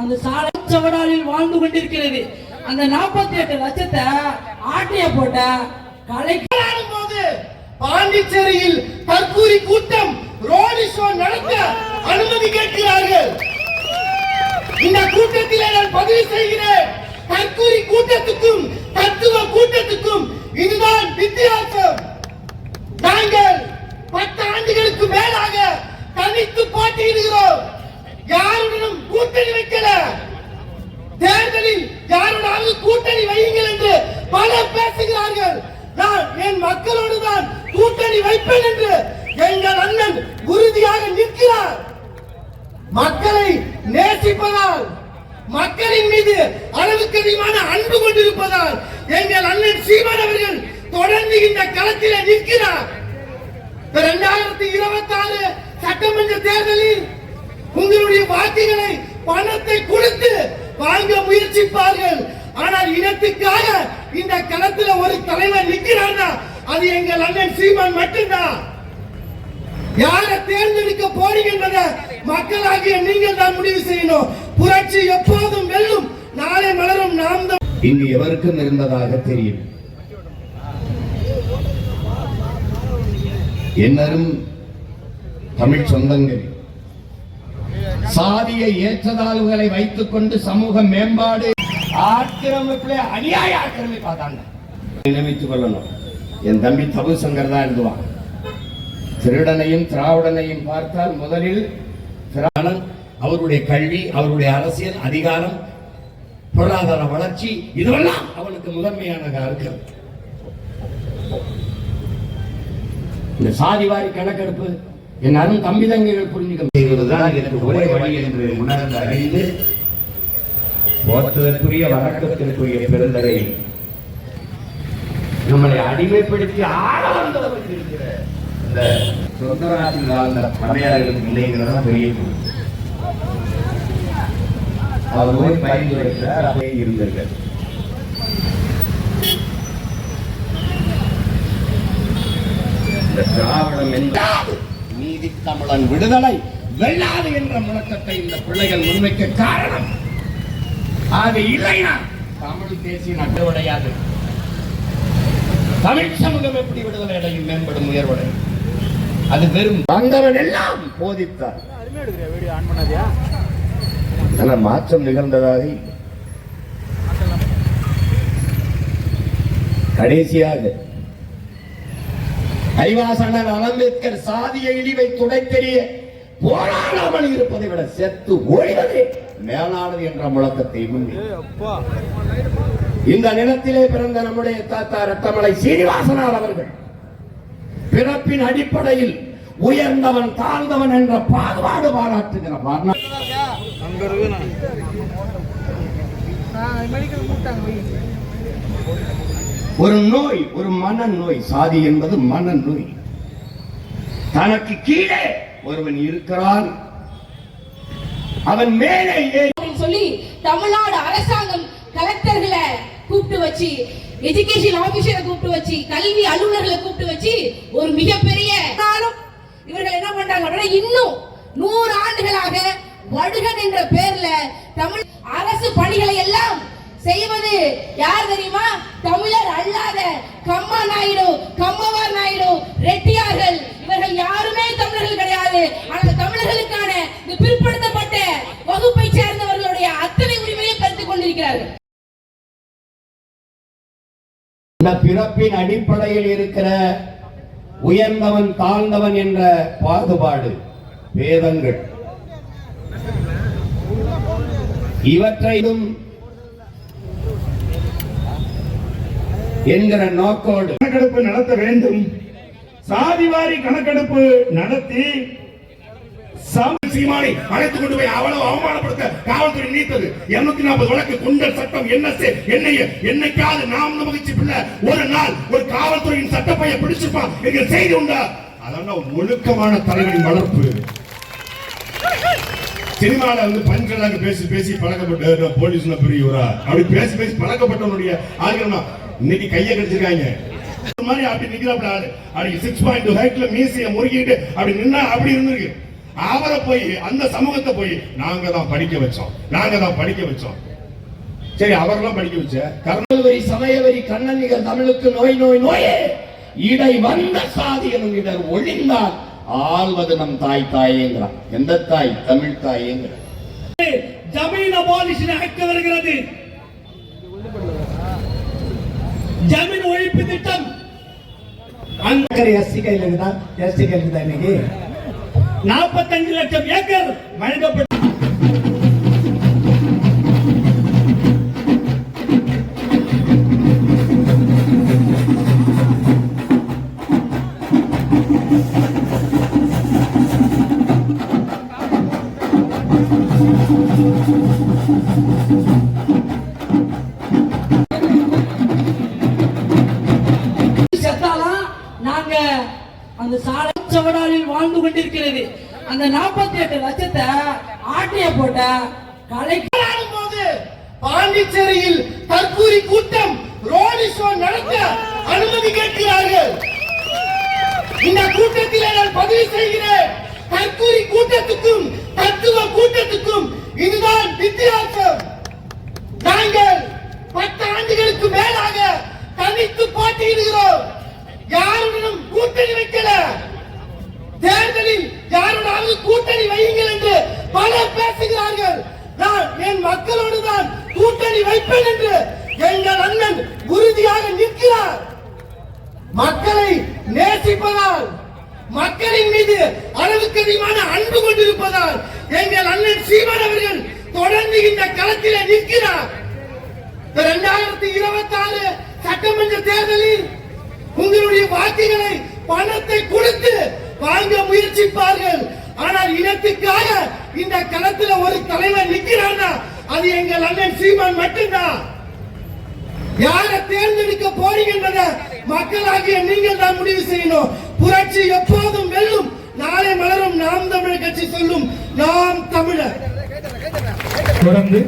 அந்த சாலை சவடாலில் வாழ்ந்து கொண்டிருக்கிறது. அந்த 48 லட்சத்தை ஆட்டைய போட்ட கலைக்காடும் போது பாண்டிச்சேரியில் தற்கூரி கூட்டம் ரோடு ஷோ நடத்த அனுமதி கேட்கிறார்கள். இந்த கூட்டத்தில் நான் பதிவு செய்கிறேன். தற்கூரி கூட்டத்துக்கும் தத்துவ கூட்டத்துக்கும் இதுதான் வித்தியாசம். நாங்கள் 10 ஆண்டுகளுக்கு மேலாக தனித்து போட்டியிடுகிறோம். யாருடனும் கூட்டணி வைக்கல. தேர்தலில் யாருடாவது கூட்டணி வையுங்கள் என்று பலர் பேசுகிறார்கள். நான் என் மக்களோடு தான் கூட்டணி வைப்பேன் என்று எங்கள் அண்ணன் உறுதியாக நிற்கிறார். மக்களை நேசிப்பதால், மக்களின் மீது அளவுக்கு அதிகமான அன்பு கொண்டிருப்பதால் எங்கள் அண்ணன் சீமான் அவர்கள் தொடர்ந்து இந்த களத்தில் நிற்கிறார். 2026 சட்டமன்ற தேர்தலில் உங்களுடைய வாக்குகளை பணத்தை கொடுத்து வாங்க முயற்சிப்பார்கள். ஆனால் இனத்துக்காக இந்த களத்தில் ஒரு தலைவர் நிற்கிறார்னா அது எங்கள் அண்ணன் சீமான் மட்டும்தான். யாரை தேர்ந்தெடுக்க போறீங்க என்பதை மக்களாகிய நீங்கள் தான் முடிவு செய்யணும். புரட்சி எப்போதும் வெல்லும், நாளை மலரும் நாம் தான். இங்கு எவருக்கும் இருந்ததாக தெரியும். என்னரும் தமிழ் சொந்தங்கள் சாதிய ஏற்றதாழ்வுகளை வைத்துக் கொண்டு சமூக மேம்பாடு ஆக்கிரமிப்பிலே அநியாய ஆக்கிரமிப்பாதாங்க நினைத்துக் கொள்ளணும். என் தம்பி தபு சங்கர் தான் எழுதுவான். திருடனையும் திராவிடனையும் பார்த்தால் முதலில் அவருடைய கல்வி, அவருடைய அரசியல் அதிகாரம், பொருளாதார வளர்ச்சி, இதுவெல்லாம் அவனுக்கு முதன்மையானதாக இருக்கிறது. இந்த சாதிவாரி கணக்கெடுப்பு என் அருண் தம்பிதங்கைகள் புரிஞ்சுக்க செய்வதுதான் எனக்கு ஒரே வழி என்று உணர்ந்து அறிந்து போற்றுவதற்குரிய வணக்கத்திற்குரிய பெருந்தகை நம்மளை அடிமைப்படுத்தி ஆள வந்தவர்கள் இருக்கிற இந்த சொந்த நாட்டில் வாழ்ந்த படையாளர்களுக்கு இல்லைங்கிறதா பெரிய அவர் போய் பரிந்துரைக்கிறார். அப்படியே இருந்தீர்கள். இந்த திராவிடம் என்றால் நீதி தமிழன் விடுதலை வெல்லாது என்ற முழக்கத்தை இந்த பிள்ளைகள் முன்வைக்க காரணம். ஆக இல்லைனா தமிழ் தேசிய நட்டவடையாது. தமிழ் சமூகம் எப்படி விடுதலை அடையும், மேம்படும், உயர்வடையும்? அது வெறும் வந்தவன் எல்லாம் போதித்தார். மாற்றம் நிகழ்ந்ததாக கடைசியாக ஐவாசனர் அம்பேத்கர் சாதிய இழிவை துடைத்தெறிய போராடாமல் இருப்பதை விட செத்து ஓய்வதே மேலானது என்ற முழக்கத்தை முன்னே இந்த நிலத்திலே பிறந்த நம்முடைய தாத்தா ரத்தமலை சீனிவாசனார் அவர்கள் பிறப்பின் அடிப்படையில் உயர்ந்தவன் தாழ்ந்தவன் என்ற பாகுபாடு பாராட்டுகிறார். ஒரு நோய், ஒரு மனநோய். சாதி என்பது மனநோய். தனக்கு கீழே ஒருவன் இருக்கிறான், அவன் மேலே சொல்லி தமிழ்நாடு அரசாங்கம் கலெக்டர்களை கூப்பிட்டு வச்சு, எஜுகேஷன் ஆபீசரை கூப்பிட்டு வச்சு, கல்வி அலுவலர்களை கூப்பிட்டு வச்சு ஒரு மிகப்பெரிய இவர்கள் என்ன பண்றாங்க, இன்னும் 100 ஆண்டுகளாக வடுகன் என்ற பெயர்ல தமிழ் அரசு பணிகளை எல்லாம் செய்வது யார் தெரியுமா? தமிழர் அல்லாத கம்மா நாயுடு, கம்மவார் நாயுடு, ரெட்டியார்கள். இவர்கள் யாருமே தமிழர்கள் கிடையாது. ஆனால் தமிழர்களுக்கான இந்த பிற்படுத்தப்பட்ட வகுப்பை சேர்ந்தவர்களுடைய அத்தனை உரிமையை பறித்துக் கொண்டிருக்கிறார்கள். இந்த பிறப்பின் அடிப்படையில் இருக்கிற உயர்ந்தவன் தாழ்ந்தவன் என்ற பாகுபாடு, பேதங்கள், இவற்றையும் என்கிற நோக்கோடு கணக்கெடுப்பு நடத்த வேண்டும். சாதிவாரி கணக்கெடுப்பு நடத்தி சீமானை அழைத்துக் கொண்டு போய் அவ்வளவு அவமானப்படுத்த காவல்துறை நீத்தது 240 வழக்கு குண்டர் சட்டம் என்னைக்காவது நாம் மகிழ்ச்சி பிள்ளை ஒரு நாள் ஒரு காவல்துறையின் சட்டப்பையை பிடிச்சிருப்பான் என்கிற செய்தி உண்டா? அதான் ஒழுக்கமான தலைவரின் வளர்ப்பு. சினிமால பஞ்சலாக பேசி பழக்கப்பட்ட போலீஸ் பெரியவரா அப்படி பேசி பழக்கப்பட்டவனுடைய ஆளுங்க இன்னைக்கு கையை கடிச்சிருக்காங்க. மாதிரி அப்படி நிக்கிறாப்ல ஆளு அப்படி 6.2 ஹைட்ல மீசைய முறுக்கிட்டு அப்படி நின்னா அப்படி இருந்திருக்கு. அவரை போய் அந்த சமூகத்தை போய் நாங்க தான் படிக்க வச்சோம். சரி, அவரெல்லாம் படிக்க வச்ச கர்ணவரி சமயவரி கண்ணனிகர் தமிழுக்கு நோயே இடை வந்த சாதிகளும் இடர் ஒழிந்தால் ஆள்வது நம் தாயேங்கிறான். எந்த தாய்? தமிழ் தாயேங்கிறான். ஜமீன் அபாலிஷன் ஆக்ட் வருகிறது. ஜமீன் ஒழிப்பு திட்டம் அந்த எஸ்சி கையில் இருக்குதா? எஸ்சி கையில் இருக்குதா? இன்னைக்கு 45 லட்சம் ஏக்கர் வழங்கப்பட்ட அந்த சாலை சவடாலில் வாழ்ந்து கொண்டிருக்கிறது. அந்த 48 லட்சத்தை ஆட்டைய போட்ட கலைக்கும் போது பாண்டிச்சேரியில் தற்கூரி கூட்டம் ரோடு ஷோ நடத்த அனுமதி கேட்கிறார்கள். இந்த கூட்டத்தில் நான் பதிவு செய்கிறேன். தற்கூரி கூட்டத்துக்கும் தத்துவ கூட்டத்துக்கும் இதுதான் வித்தியாசம். நாங்கள் 10 ஆண்டுகளுக்கு மேலாக தனித்து போட்டியிடுகிறோம். யாருடனும் கூட்டணி வைக்கல. தேர்தலில் யாருடாவது கூட்டணி வையுங்கள் என்று பலர் பேசுகிறார்கள். நான் என் மக்களோடு தான் கூட்டணி வைப்பேன் என்று எங்கள் அண்ணன் உறுதியாக நிற்கிறார். மக்களை நேசிப்பதால், மக்களின் மீது அளவுக்கு அதிகமான அன்பு கொண்டிருப்பதால் எங்கள் அண்ணன் சீமான் அவர்கள் தொடர்ந்து இந்த களத்திலே நிற்கிறார். 2026 சட்டமன்ற தேர்தலில் உங்களுடைய வாக்குகளை பணத்தை கொடுத்து வாங்க முயற்சிப்பார்கள். ஆனால் இனத்துக்காக இந்த களத்தில் ஒரு தலைவர் நிற்கிறார்னா அது எங்கள் அண்ணன் சீமான் மட்டும்தான். யாரை தேர்ந்தெடுக்க போறீங்க என்பதை மக்களாகிய நீங்கள் தான் முடிவு செய்யணும். புரட்சி எப்போதும் வெல்லும். நாளை மலரும் நாம் தமிழர் கட்சி சொல்லும் நாம் தமிழர். தொடர்ந்து